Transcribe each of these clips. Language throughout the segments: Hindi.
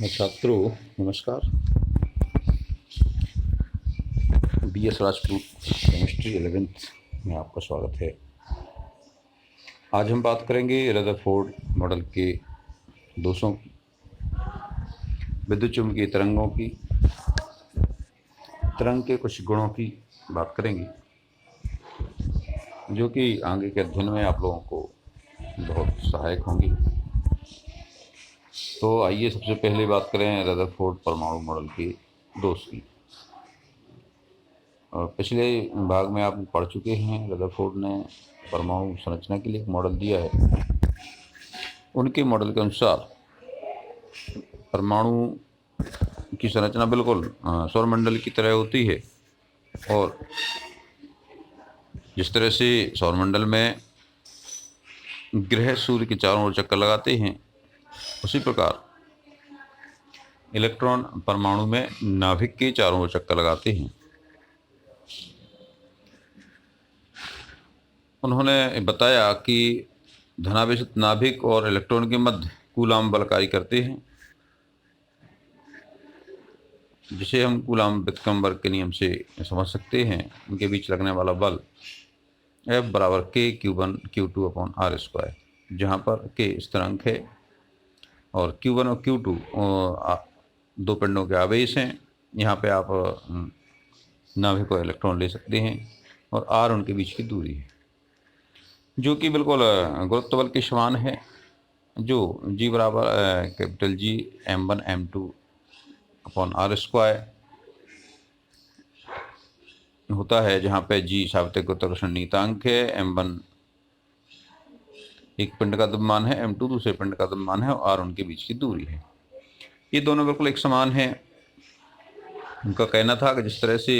छात्रों नमस्कार। BS राजपूत केमिस्ट्री 11th में आपका स्वागत है। आज हम बात करेंगे रदरफोर्ड मॉडल के दोषों, विद्युत चुम्बकीय तरंगों की, तरंग के कुछ गुणों की बात करेंगे जो कि आगे के अध्ययन में आप लोगों को बहुत सहायक होंगी। तो आइए सबसे पहले बात करें रदरफोर्ड परमाणु मॉडल के दोष की। और पिछले भाग में आप पढ़ चुके हैं, रदरफोर्ड ने परमाणु संरचना के लिए एक मॉडल दिया है। उनके मॉडल के अनुसार परमाणु की संरचना बिल्कुल सौरमंडल की तरह होती है, और जिस तरह से सौरमंडल में ग्रह सूर्य के चारों ओर चक्कर लगाते हैं, उसी प्रकार इलेक्ट्रॉन परमाणु में नाभिक के चारों ओर चक्कर लगाते हैं। उन्होंने बताया कि धनावेशित नाभिक और इलेक्ट्रॉन के मध्य कूलाम बल कार्य करते हैं, जिसे हम कूलाम व्युत्क्रमण के नियम से समझ सकते हैं। उनके बीच लगने वाला बल F बराबर K Q1 Q2 upon R square, जहाँ पर K स्थिरांक है और Q1 और Q2 दो पिंडों के आवेश हैं। यहाँ पे आप नाभिक और इलेक्ट्रॉन ले सकते हैं, और R उनके बीच की दूरी है, जो कि बिल्कुल गुरुत्व बल के समान है, जो G बराबर capital G M1 M2 upon R square होता है, जहाँ पे G सावित्रिक गुरुत्वाकर्षण नियतांक है, M1 एक पिंड का द्रव्यमान है, M2 दूसरे पिंड का द्रव्यमान है, और R उनके बीच की दूरी है। ये दोनों बिल्कुल एक समान है। उनका कहना था कि जिस तरह से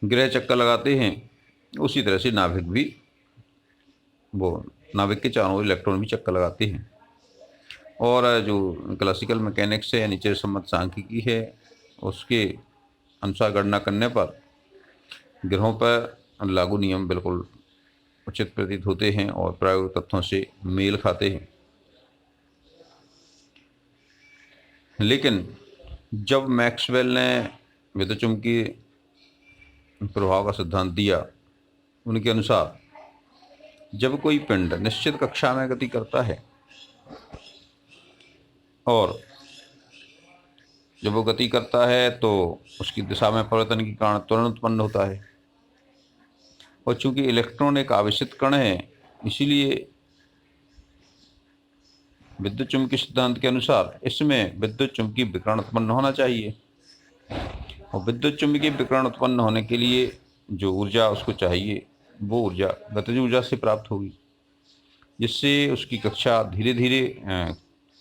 ग्रह चक्कर लगाते हैं, उसी तरह से नाभिक भी, वो नाभिक के चारों ओर इलेक्ट्रॉन भी चक्कर लगाते हैं। और जो क्लासिकल मैकेनिक्स है, निचेर सम्मत सांख्यिकी है, उसके अनुसार गणना करने पर ग्रहों पर लागू नियम बिल्कुल उचित प्रतीत होते हैं और प्रायोगिक तथ्यों से मेल खाते हैं। लेकिन जब मैक्सवेल ने विद्युतचुम्बकीय प्रभाव का सिद्धांत दिया, उनके अनुसार जब कोई पिंड निश्चित कक्षा में गति करता है और जब वो गति करता है तो उसकी दिशा में परिवर्तन के कारण त्वरण उत्पन्न होता है। और चूंकि इलेक्ट्रॉन एक आवेशित कण है, इसीलिए विद्युत चुम्बकीय सिद्धांत के अनुसार इसमें विद्युत चुम्बकीय विकिरण उत्पन्न होना चाहिए, और विद्युत चुम्बकीय विकिरण उत्पन्न होने के लिए जो ऊर्जा उसको चाहिए, वो ऊर्जा गतिज ऊर्जा से प्राप्त होगी, जिससे उसकी कक्षा धीरे धीरे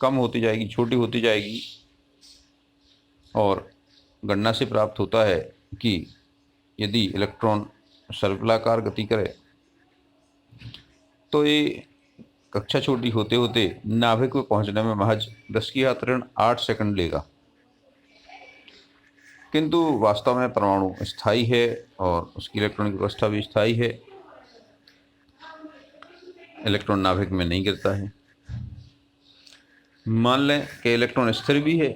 कम होती जाएगी, छोटी होती जाएगी। और गणना से प्राप्त होता है कि यदि इलेक्ट्रॉन सर्पिलाकार गति करे तो ये कक्षा छोटी होते होते नाभिक में पहुंचने में महज 10⁻8 सेकंड लेगा। किंतु वास्तव में परमाणु स्थायी है और उसकी इलेक्ट्रॉनिक व्यवस्था भी स्थायी है। इलेक्ट्रॉन नाभिक में नहीं गिरता है। मान लें कि इलेक्ट्रॉन स्थिर भी है,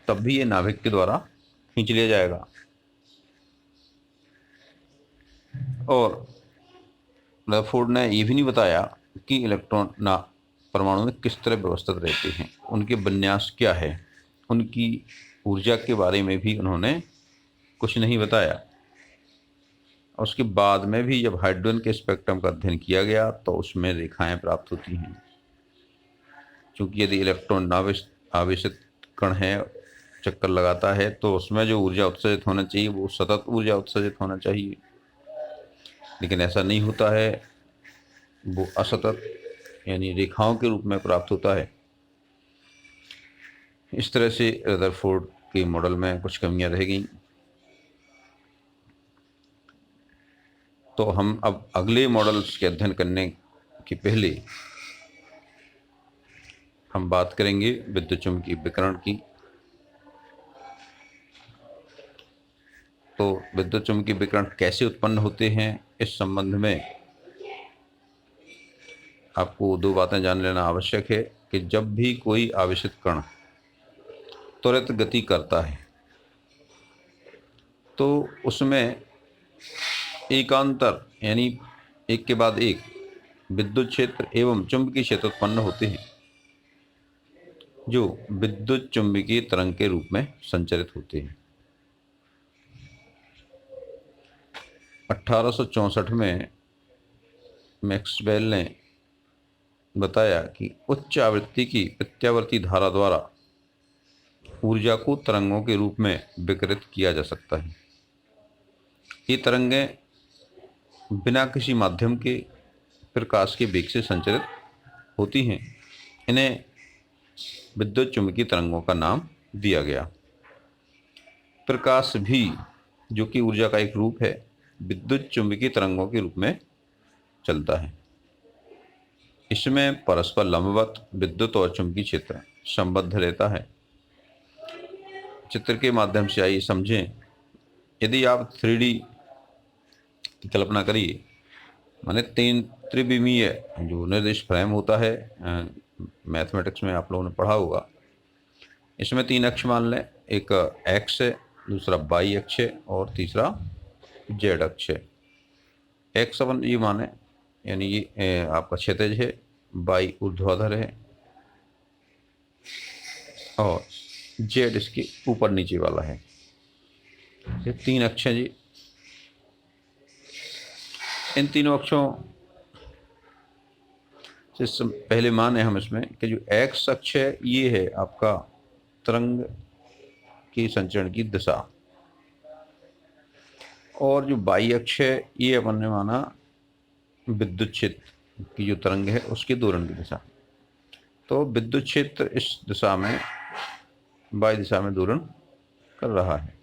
तब भी ये नाभिक के द्वारा खींच लिया जाएगा। और रदरफोर्ड ने ये भी नहीं बताया कि इलेक्ट्रॉन ना परमाणु में किस तरह व्यवस्थित रहते हैं, उनके विन्यास क्या है, उनकी ऊर्जा के बारे में भी उन्होंने कुछ नहीं बताया। उसके बाद में भी जब हाइड्रोजन के स्पेक्ट्रम का अध्ययन किया गया तो उसमें रेखाएं प्राप्त होती हैं। क्योंकि यदि इलेक्ट्रॉन आवेशित कण है, चक्कर लगाता है, तो उसमें जो ऊर्जा उत्सर्जित होना चाहिए वो सतत ऊर्जा उत्सर्जित होना चाहिए, लेकिन ऐसा नहीं होता है। वो असतत यानी रेखाओं के रूप में प्राप्त होता है। इस तरह से रदरफोर्ड के मॉडल में कुछ कमियां रह गई। तो हम अब अगले मॉडल्स के अध्ययन करने के पहले हम बात करेंगे विद्युत चुम्बकीय विकिरण की। तो विद्युत चुम्बकीय विकिरण कैसे उत्पन्न होते हैं, इस संबंध में आपको दो बातें जान लेना आवश्यक है कि जब भी कोई आवेशित कण त्वरित गति करता है तो उसमें एकांतर यानी एक के बाद एक विद्युत क्षेत्र एवं चुंबकीय क्षेत्र उत्पन्न होते हैं जो विद्युत चुंबकीय तरंग के रूप में संचरित होते हैं। 1864 में मैक्सवेल ने बताया कि उच्च आवृत्ति की प्रत्यावर्ती धारा द्वारा ऊर्जा को तरंगों के रूप में विकिरित किया जा सकता है। ये तरंगें बिना किसी माध्यम के प्रकाश के वेग से संचरित होती हैं। इन्हें विद्युत चुंबकीय तरंगों का नाम दिया गया। प्रकाश भी, जो कि ऊर्जा का एक रूप है, विद्युत चुंबकीय तरंगों के रूप में चलता है। इसमें परस्पर लंबवत विद्युत और चुंबकीय क्षेत्र संबद्ध रहता है। चित्र के माध्यम से आइए समझें। यदि आप 3D की कल्पना करिए, माने तीन त्रिविमीय जो निर्देश फ्रेम होता है, मैथमेटिक्स में आप लोगों ने पढ़ा होगा। इसमें 3 अक्ष मान लें, एक एक्स है, दूसरा वाई अक्ष है और तीसरा जेड अक्ष है। एक्स अपन ये माने यानी ये आपका क्षैतिज है, वाई ऊर्ध्वाधर है और जेड इसके ऊपर नीचे वाला है। ये 3 अक्ष हैं जी। इन तीनों अक्षों से पहले माने हम इसमें कि जो एक्स अक्ष है ये है आपका तरंग की संचरण की दिशा, और जो वाई अक्ष है ये अपन ने माना विद्युत क्षेत्र की जो तरंग है उसके दोलन की दिशा। तो विद्युत क्षेत्र इस दिशा में वाई दिशा में दोलन कर रहा है।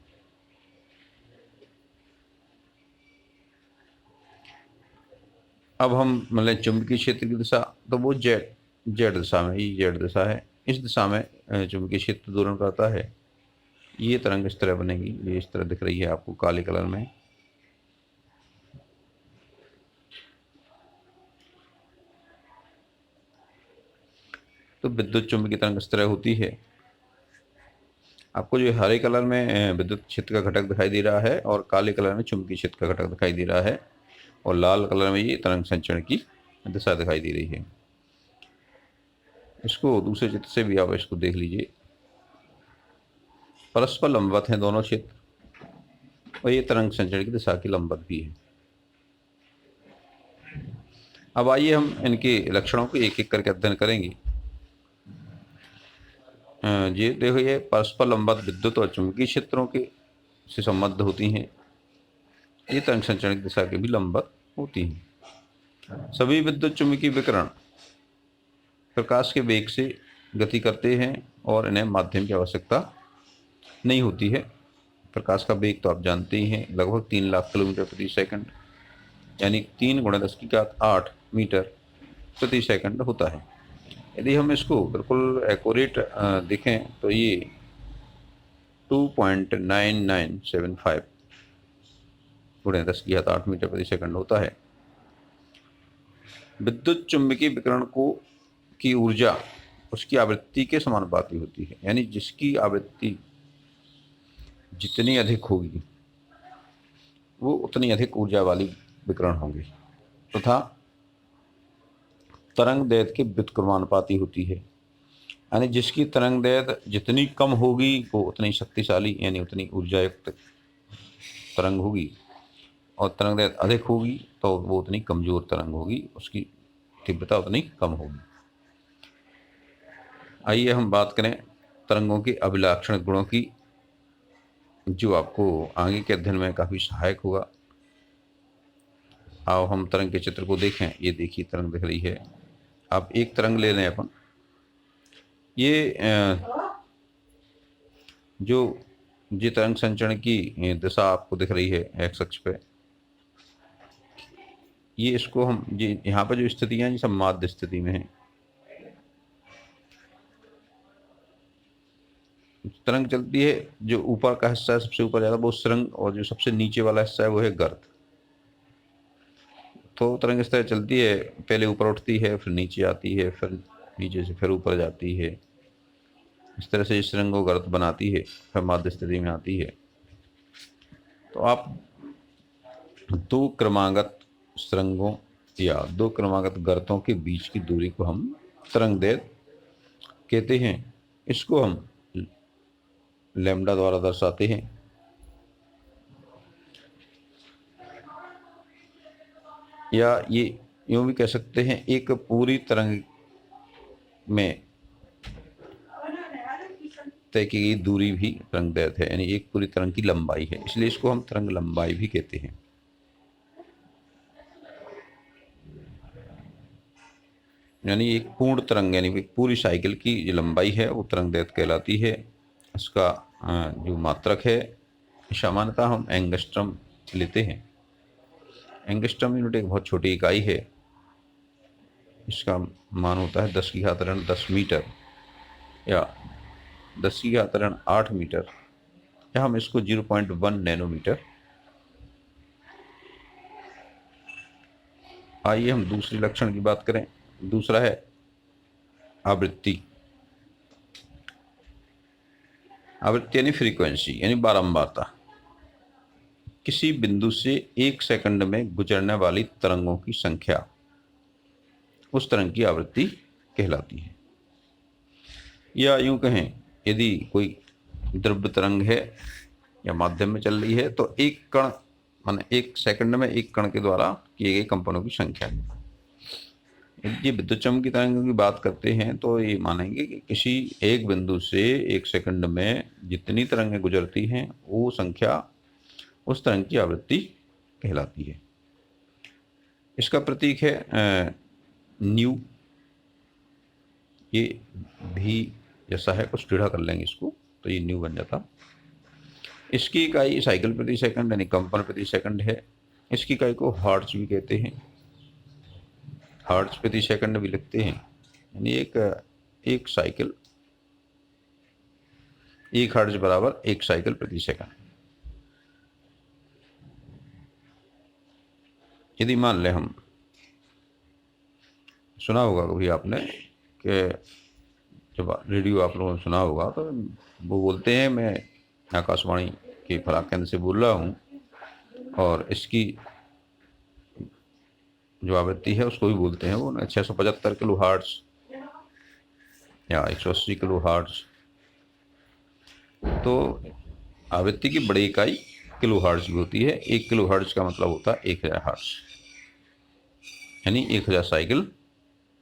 अब हम मतलब चुंबकीय क्षेत्र की दिशा, तो वो जेड दिशा में, ये जेड दिशा है, इस दिशा में चुंबकीय क्षेत्र दोलन करता है। ये तरंग इस तरह बनेगी, ये इस तरह दिख रही है आपको काले कलर में। तो विद्युत चुंबकीय तरंग इस तरह होती है। आपको जो हरे कलर में विद्युत क्षेत्र का घटक दिखाई दे रहा है और काले कलर में चुंबकीय क्षेत्र का घटक दिखाई दे रहा है और लाल कलर में ये तरंग संचरण की दिशा दिखाई दे रही है। इसको दूसरे चित्र से भी आप इसको देख लीजिए। परस्पर लंबवत हैं दोनों क्षेत्र और ये तरंग संचरण की दिशा की लंबवत भी है। अब आइए हम इनके लक्षणों को एक एक करके अध्ययन करेंगे। ये देखो, ये परस्पर लंबवत विद्युत और चुंबकीय क्षेत्रों के से संबद्ध होती हैं। ये तरंग संचरण की दिशा के भी लंबवत होती हैं। सभी विद्युत चुंबकीय विकिरण प्रकाश के वेग से गति करते हैं और इन्हें माध्यम की आवश्यकता नहीं होती है। प्रकाश का वेग तो आप जानते ही हैं, लगभग 3 लाख किलोमीटर प्रति सेकंड, यानी 3 × 10⁸ मीटर प्रति सेकंड होता है। यदि हम इसको बिल्कुल एक्यूरेट देखें तो ये 2.9975 × 10⁸ मीटर प्रति सेकंड होता है। विद्युत चुंबकीय विकिरण की ऊर्जा उसकी आवृत्ति के समानुपाती होती है, यानी जिसकी आवृत्ति जितनी अधिक होगी वो उतनी अधिक ऊर्जा वाली विकिरण होंगी, तथा तरंग दैर्घ्य के व्युत्क्रमानुपाती होती है, यानी जिसकी तरंग दैर्घ्य जितनी कम होगी वो उतनी शक्तिशाली यानी उतनी ऊर्जायुक्त तरंग होगी, और तरंग दैर्घ्य अधिक होगी तो वो उतनी कमजोर तरंग होगी, उसकी तीव्रता उतनी कम होगी। आइए हम बात करें तरंगों के अभिलाक्षण गुणों की, जो आपको आगे के अध्ययन में काफ़ी सहायक होगा। आओ हम तरंग के चित्र को देखें। ये देखिए तरंग दिख रही है। आप एक तरंग ले लें अपन, ये जो तरंग संचरण की दिशा आपको दिख रही है एक्स अक्ष पे, ये इसको हम यहाँ पर जो स्थितियाँ हैं ये सब माध्य स्थिति में है। तरंग चलती है, जो ऊपर का हिस्सा है सबसे ऊपर जाता है वो सुरंग, और जो सबसे नीचे वाला हिस्सा है वो है गर्त। तो तरंग इस तरह चलती है, पहले ऊपर उठती है, फिर नीचे आती है, फिर नीचे से फिर ऊपर जाती है, इस तरह से इस तरंग को गर्त बनाती है, फिर माध्य स्थिति में आती है। तो आप दो क्रमागत सुरंगों या दो क्रमागत गर्तों के बीच की दूरी को हम तरंगदैर्घ्य कहते हैं। इसको हम लैम्डा द्वारा दर्शाते हैं। या ये यूं भी कह सकते हैं, एक पूरी तरंग में तय की गई दूरी भी तरंगदैर्घ्य है, यानी एक पूरी तरंग की लंबाई है, इसलिए इसको हम तरंग लंबाई भी कहते हैं। यानी एक पूर्ण तरंग यानी एक पूरी साइकिल की जो लंबाई है वो तरंगदैर्घ्य कहलाती है। इसका जो मात्रक है सामान्यतः हम एंगस्ट्रम लेते हैं। एंगस्ट्रम यूनिट एक बहुत छोटी इकाई है। इसका मान होता है 10 की घात ऋण 10 मीटर या 10 की घात ऋण 8 मीटर, या हम इसको 0.1 नैनोमीटर। आइए हम दूसरे लक्षण की बात करें। दूसरा है आवृत्ति। आवृत्ति यानी फ्रीक्वेंसी, यानी बारंबारता। किसी बिंदु से 1 सेकंड में गुजरने वाली तरंगों की संख्या उस तरंग की आवृत्ति कहलाती है। या यूं कहें, यदि कोई द्रव्य तरंग है या माध्यम में चल रही है तो एक कण माने 1 सेकंड में एक कण के द्वारा किए गए कंपनों की संख्या। यदि विद्युत चुम्बकीय की तरंगों की बात करते हैं तो ये मानेंगे कि किसी एक बिंदु से 1 सेकंड में जितनी तरंगें गुजरती हैं वो संख्या उस तरंग की आवृत्ति कहलाती है। इसका प्रतीक है न्यू। ये भी जैसा है, कुछ टेढ़ा कर लेंगे इसको तो ये न्यू बन जाता। इसकी इकाई साइकिल प्रति सेकंड यानी कंपन प्रति सेकंड है। इसकी इकाई को हर्ट्ज भी कहते हैं, हर्ट्ज प्रति सेकंड भी लिखते हैं। यानी एक साइकिल, 1 हर्ट्ज बराबर 1 साइकिल प्रति सेकंड। यदि मान लें, हम सुना होगा कभी आपने कि जब रेडियो आप लोगों ने सुना होगा तो वो बोलते हैं मैं आकाशवाणी के फराक केंद्र से बोल रहा हूँ और इसकी जो आवृत्ति है उसको भी बोलते हैं वो 675 किलो हर्ट्ज या 180 किलो हर्ट्ज। तो आवृत्ति की बड़ी इकाई किलो हर्ट्ज भी होती है। 1 किलो हर्ट्ज का मतलब होता है 1000 हर्ट्ज, यानी 1000 साइकिल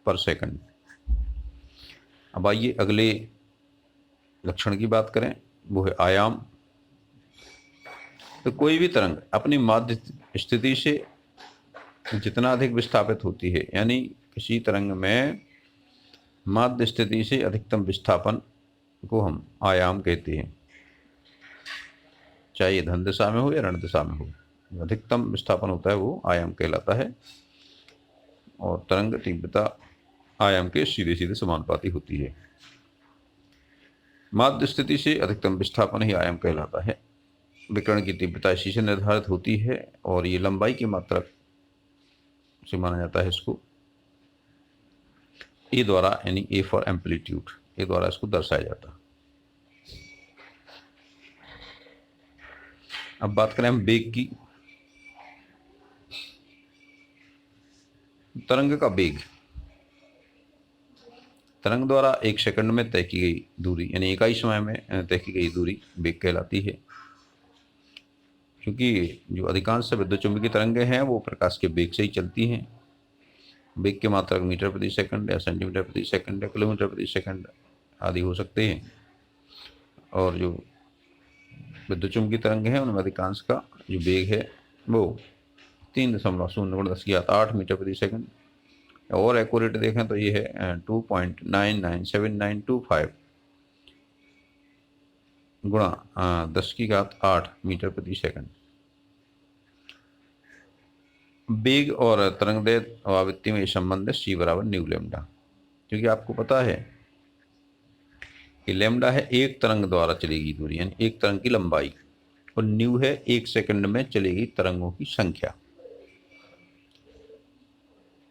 पर सेकंड। अब आइए अगले लक्षण की बात करें, वो है आयाम। तो कोई भी तरंग अपनी माध्य स्थिति से जितना अधिक विस्थापित होती है, यानी किसी तरंग में माध्य स्थिति से अधिकतम विस्थापन को हम आयाम कहते हैं, चाहे ये धन दिशा में हो या ऋण दिशा में हो। जो अधिकतम विस्थापन होता है वो आयाम कहलाता है। और तरंग तीव्रता आयाम के सीधे सीधे समानुपाती होती है। माध्य स्थिति से अधिकतम विस्थापन ही आयाम कहलाता है। विकिरण की तीव्रता इसी से निर्धारित होती है और ये लंबाई की मात्रा से माना जाता है इसको। ए द्वारा, यानी ए फॉर एम्पलीट्यूड, ए द्वारा इसको दर्शाया जाता है। अब बात करें हम वेग की। तरंग का वेग तरंग द्वारा 1 सेकंड में तय की गई दूरी, यानी इकाई समय में तय की गई दूरी वेग कहलाती है। क्योंकि जो अधिकांश विद्युत चुम्बकीय तरंगें हैं वो प्रकाश के वेग से ही चलती हैं। वेग के मात्रक मीटर प्रति सेकंड या सेंटीमीटर प्रति सेकंड या किलोमीटर प्रति सेकंड आदि हो सकते हैं। और जो विद्युत चुम्बकीय तरंग हैं उनमें अधिकांश का जो वेग है वो 3.0 × 10⁸ मीटर प्रति सेकंड। और एक्यूरेट देखें तो ये है 2.997925 गुणा 10⁸ मीटर प्रति सेकंड। वेग और तरंगदैर्घ्य आवृत्ति में ये संबंध है C बराबर न्यू लैम्डा। क्योंकि आपको पता है कि लैम्डा है एक तरंग द्वारा चली गई दूरी, यानी एक तरंग की लंबाई, और न्यू है 1 सेकंड में चली गई तरंगों की संख्या।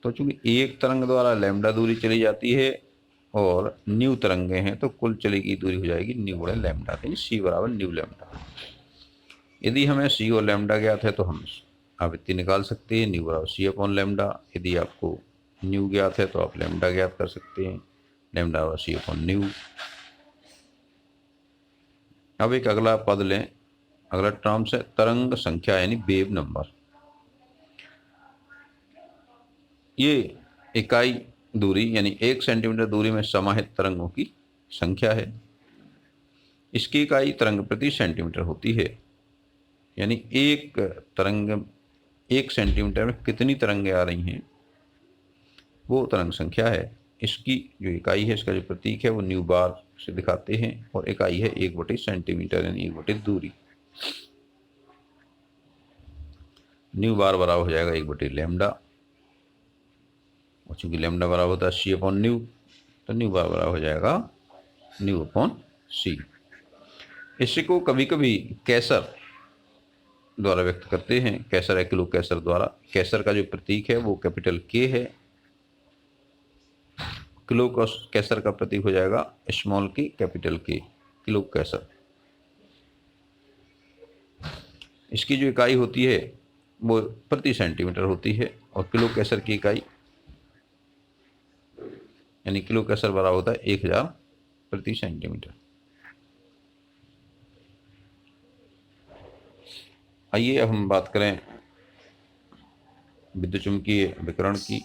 तो चूंकि एक तरंग द्वारा लैम्डा दूरी चली जाती है और न्यू तरंगे हैं तो कुल चली गई दूरी हो जाएगी न्यू बड़े लैम्डा, यानी सी बराबर न्यू लैम्डा। यदि हमें सी और लैम्डा ज्ञात है तो हम आवृत्ति निकाल सकते हैं, न्यू बराबर सी अपॉन लैम्डा। यदि आपको न्यू ज्ञात है तो आप लैम्डा ज्ञात कर सकते हैं, लैम्डा बराबर सी अपॉन न्यू। अब एक अगला पद लें, अगला टर्म्स है तरंग संख्या यानी वेव नंबर। ये इकाई दूरी यानी 1 सेंटीमीटर दूरी में समाहित तरंगों की संख्या है। इसकी इकाई तरंग प्रति सेंटीमीटर होती है, यानी एक तरंग 1 सेंटीमीटर में कितनी तरंगें आ रही हैं वो तरंग संख्या है। इसकी जो इकाई है, इसका जो प्रतीक है वो न्यू बार से दिखाते हैं, और इकाई है 1/सेंटीमीटर यानी 1/दूरी। न्यू बार बराबर हो जाएगा 1/लैम्डा, और चूंकि लैम्डा बराबर होता है सी अपॉन न्यू, तो न्यू बार बराबर हो जाएगा न्यू अपॉन सी। इसी को कभी कभी कैसर द्वारा व्यक्त करते हैं, कैसर या किलो कैसर द्वारा। कैसर का जो प्रतीक है वो कैपिटल के है, किलो कैसर का प्रतीक हो जाएगा स्मॉल के कैपिटल के, किलो कैसर। इसकी जो इकाई होती है वो प्रति सेंटीमीटर होती है, और किलो कैसर की इकाई यानी किलो कैसर बराबर होता है 1000 प्रति सेंटीमीटर। आइए अब हम बात करें विद्युत चुम्बकीय विकिरण की।